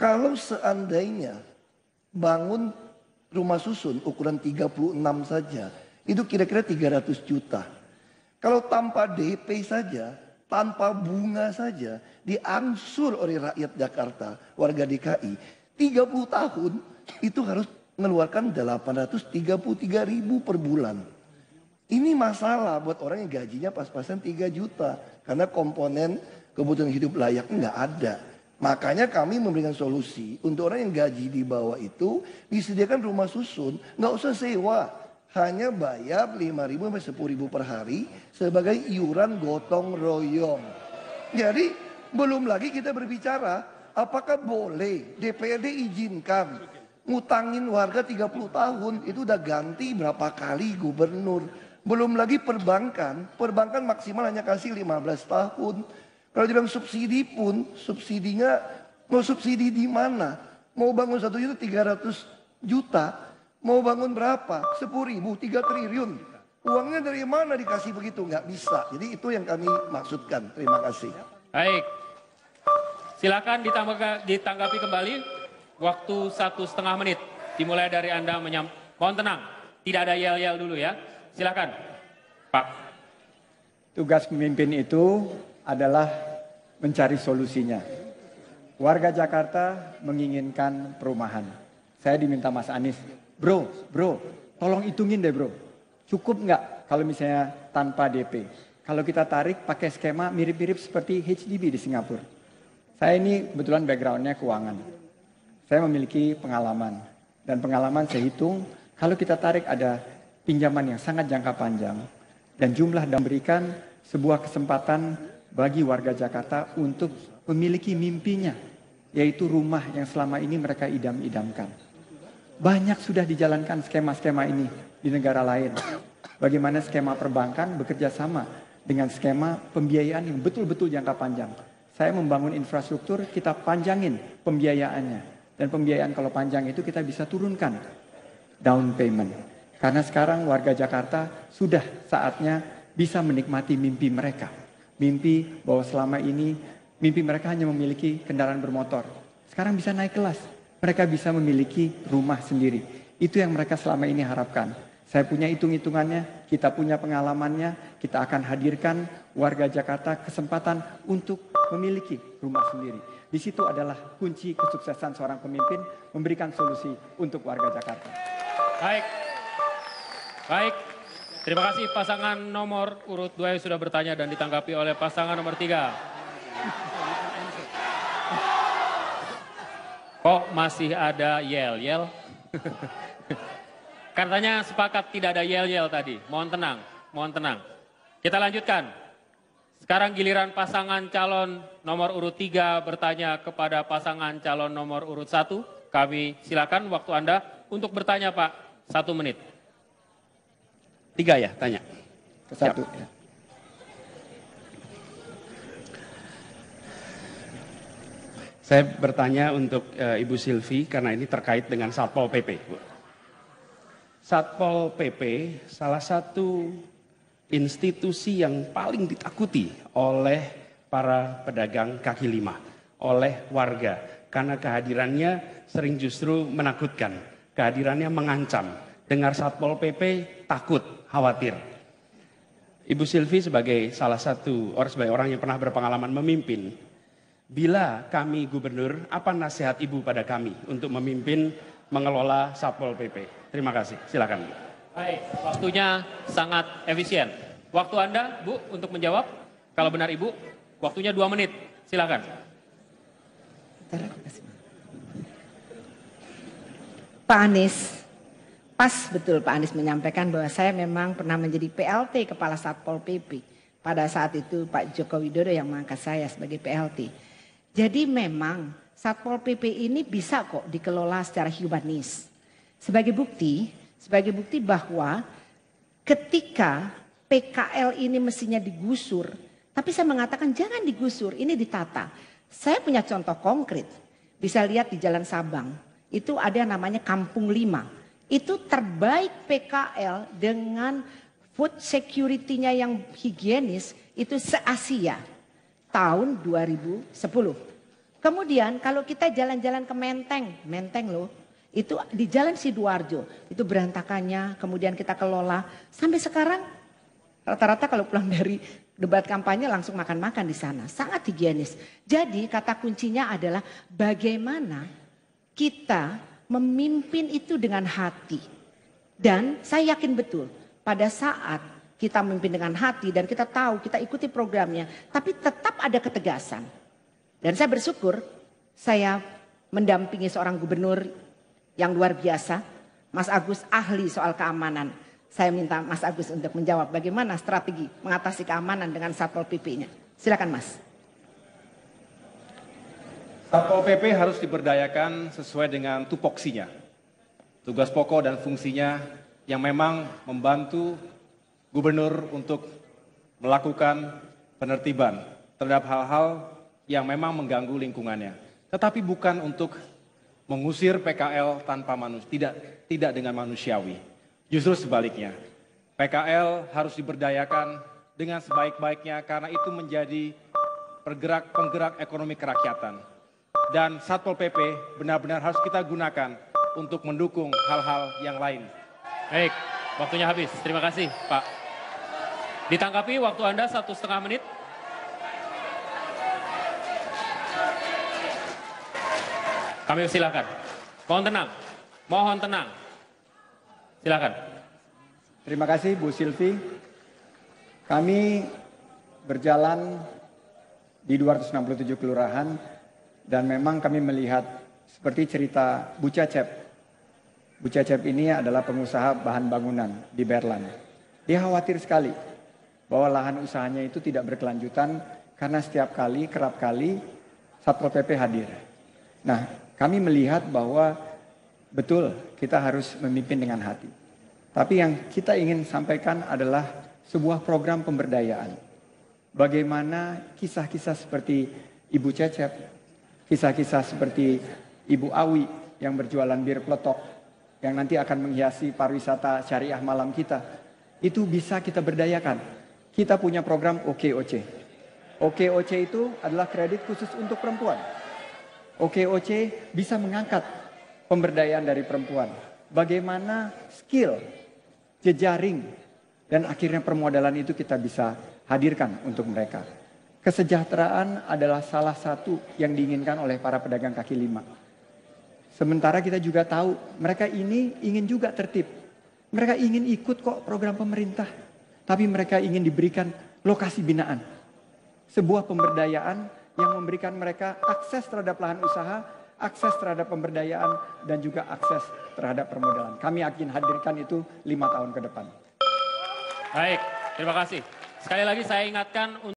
Kalau seandainya bangun rumah susun ukuran 36 saja, itu kira-kira 300 juta. Kalau tanpa DP saja, tanpa bunga saja, diangsur oleh rakyat Jakarta, warga DKI, 30 tahun itu harus mengeluarkan 833.000 per bulan. Ini masalah buat orang yang gajinya pas-pasan 3 juta. Karena komponen kebutuhan hidup layak nggak ada. Makanya kami memberikan solusi untuk orang yang gaji di bawah itu disediakan rumah susun, nggak usah sewa. Hanya bayar 5.000 sampai 10.000 per hari sebagai iuran gotong royong. Jadi belum lagi kita berbicara apakah boleh DPRD izinkan ngutangin warga 30 tahun. Itu udah ganti berapa kali gubernur. Belum lagi perbankan maksimal hanya kasih 15 tahun. Kalau dibilang subsidi pun, subsidinya mau subsidi di mana? Mau bangun 1.300.000 juta, mau bangun berapa? 10.000, 3 triliun. Uangnya dari mana dikasih begitu? Nggak bisa. Jadi itu yang kami maksudkan. Terima kasih. Baik, silakan ditanggapi kembali. Waktu 1,5 menit. Dimulai dari Anda mohon tenang, tidak ada yel-yel dulu ya. Silakan, Pak. Tugas pemimpin itu adalah mencari solusinya. Warga Jakarta menginginkan perumahan. Saya diminta Mas Anies, bro, tolong hitungin deh bro. Cukup nggak kalau misalnya tanpa DP? Kalau kita tarik pakai skema mirip-mirip seperti HDB di Singapura. Saya ini kebetulan backgroundnya keuangan. Saya memiliki pengalaman. Dan pengalaman saya hitung, kalau kita tarik ada pinjaman yang sangat jangka panjang. Dan jumlah dan berikan sebuah kesempatan bagi warga Jakarta untuk memiliki mimpinya, yaitu rumah yang selama ini mereka idam-idamkan. Banyak sudah dijalankan skema-skema ini di negara lain. Bagaimana skema perbankan bekerja sama dengan skema pembiayaan yang betul-betul jangka panjang. Saya membangun infrastruktur, kita panjangin pembiayaannya. Dan pembiayaan kalau panjang itu kita bisa turunkan down payment. Karena sekarang warga Jakarta sudah saatnya bisa menikmati mimpi mereka. Mimpi bahwa selama ini mimpi mereka hanya memiliki kendaraan bermotor. Sekarang bisa naik kelas. Mereka bisa memiliki rumah sendiri. Itu yang mereka selama ini harapkan. Saya punya hitung-hitungannya, kita punya pengalamannya. Kita akan hadirkan warga Jakarta kesempatan untuk memiliki rumah sendiri. Di situ adalah kunci kesuksesan seorang pemimpin memberikan solusi untuk warga Jakarta. Baik. Terima kasih pasangan nomor urut 2 yang sudah bertanya dan ditanggapi oleh pasangan nomor 3. Kok masih ada yel-yel? Katanya sepakat tidak ada yel-yel tadi. Mohon tenang. Kita lanjutkan. Sekarang giliran pasangan calon nomor urut 3 bertanya kepada pasangan calon nomor urut 1. Kami silakan waktu Anda untuk bertanya Pak. 1 menit. 3 ya, tanya. Ke 1. Ya. Saya bertanya untuk Ibu Sylvie karena ini terkait dengan Satpol PP. Satpol PP salah satu institusi yang paling ditakuti oleh para pedagang kaki lima, oleh warga. Karena kehadirannya sering justru menakutkan, kehadirannya mengancam. Dengar Satpol PP takut, khawatir. Ibu Sylvie sebagai salah satu sebagai orang yang pernah berpengalaman memimpin, bila kami gubernur, apa nasihat Ibu pada kami untuk memimpin mengelola Satpol PP? Terima kasih, silakan. Baik, waktunya sangat efisien. Waktu Anda, Bu, untuk menjawab. Kalau benar Ibu, waktunya 2 menit. Silakan. Pak Anies, pas betul Pak Anies menyampaikan bahwa saya memang pernah menjadi PLT Kepala Satpol PP. Pada saat itu Pak Joko Widodo yang mengangkat saya sebagai PLT. Jadi memang Satpol PP ini bisa kok dikelola secara humanis. Sebagai bukti bahwa ketika PKL ini mestinya digusur, tapi saya mengatakan jangan digusur, ini ditata. Saya punya contoh konkret, bisa lihat di Jalan Sabang, itu ada yang namanya Kampung 5. Itu terbaik PKL dengan food security-nya yang higienis itu se-Asia tahun 2010. Kemudian kalau kita jalan-jalan ke Menteng loh, itu di Jalan Sidoarjo, itu berantakannya, kemudian kita kelola. Sampai sekarang rata-rata kalau pulang dari debat kampanye langsung makan-makan di sana, sangat higienis. Jadi kata kuncinya adalah bagaimana kita memimpin itu dengan hati. Dan saya yakin betul pada saat kita memimpin dengan hati dan kita tahu, kita ikuti programnya, tapi tetap ada ketegasan. Dan saya bersyukur saya mendampingi seorang gubernur yang luar biasa, Mas Agus, ahli soal keamanan. Saya minta Mas Agus untuk menjawab bagaimana strategi mengatasi keamanan dengan Satpol PP-nya. Silakan Mas. Satpol PP harus diberdayakan sesuai dengan tupoksinya. Tugas pokok dan fungsinya yang memang membantu gubernur untuk melakukan penertiban terhadap hal-hal yang memang mengganggu lingkungannya. Tetapi bukan untuk mengusir PKL tanpa manusia, tidak dengan manusiawi. Justru sebaliknya, PKL harus diberdayakan dengan sebaik-baiknya karena itu menjadi penggerak ekonomi kerakyatan. Dan Satpol PP benar-benar harus kita gunakan untuk mendukung hal-hal yang lain. Baik, waktunya habis. Terima kasih, Pak. Ditanggapi waktu Anda 1,5 menit. Kami silakan. Mohon tenang. Mohon tenang. Silakan. Terima kasih Bu Silvi. Kami berjalan di 267 kelurahan dan memang kami melihat seperti cerita Bu Cecep. Bu Cecep ini adalah pengusaha bahan bangunan di Berlan. Dia khawatir sekali bahwa lahan usahanya itu tidak berkelanjutan karena setiap kali, kerap kali Satpol PP hadir. Nah, kami melihat bahwa betul kita harus memimpin dengan hati. Tapi yang kita ingin sampaikan adalah sebuah program pemberdayaan. Bagaimana kisah-kisah seperti Ibu Cecep, kisah-kisah seperti Ibu Awi yang berjualan bir peletok, yang nanti akan menghiasi pariwisata syariah malam kita, itu bisa kita berdayakan. Kita punya program OKOC. OKOC itu adalah kredit khusus untuk perempuan. OKOC bisa mengangkat pemberdayaan dari perempuan. Bagaimana skill, jejaring, dan akhirnya permodalan itu kita bisa hadirkan untuk mereka. Kesejahteraan adalah salah satu yang diinginkan oleh para pedagang kaki lima. Sementara kita juga tahu mereka ini ingin juga tertib. Mereka ingin ikut kok program pemerintah. Tapi mereka ingin diberikan lokasi binaan. Sebuah pemberdayaan yang memberikan mereka akses terhadap lahan usaha, akses terhadap pemberdayaan, dan juga akses terhadap permodalan. Kami akan hadirkan itu 5 tahun ke depan. Baik, terima kasih. Sekali lagi saya ingatkan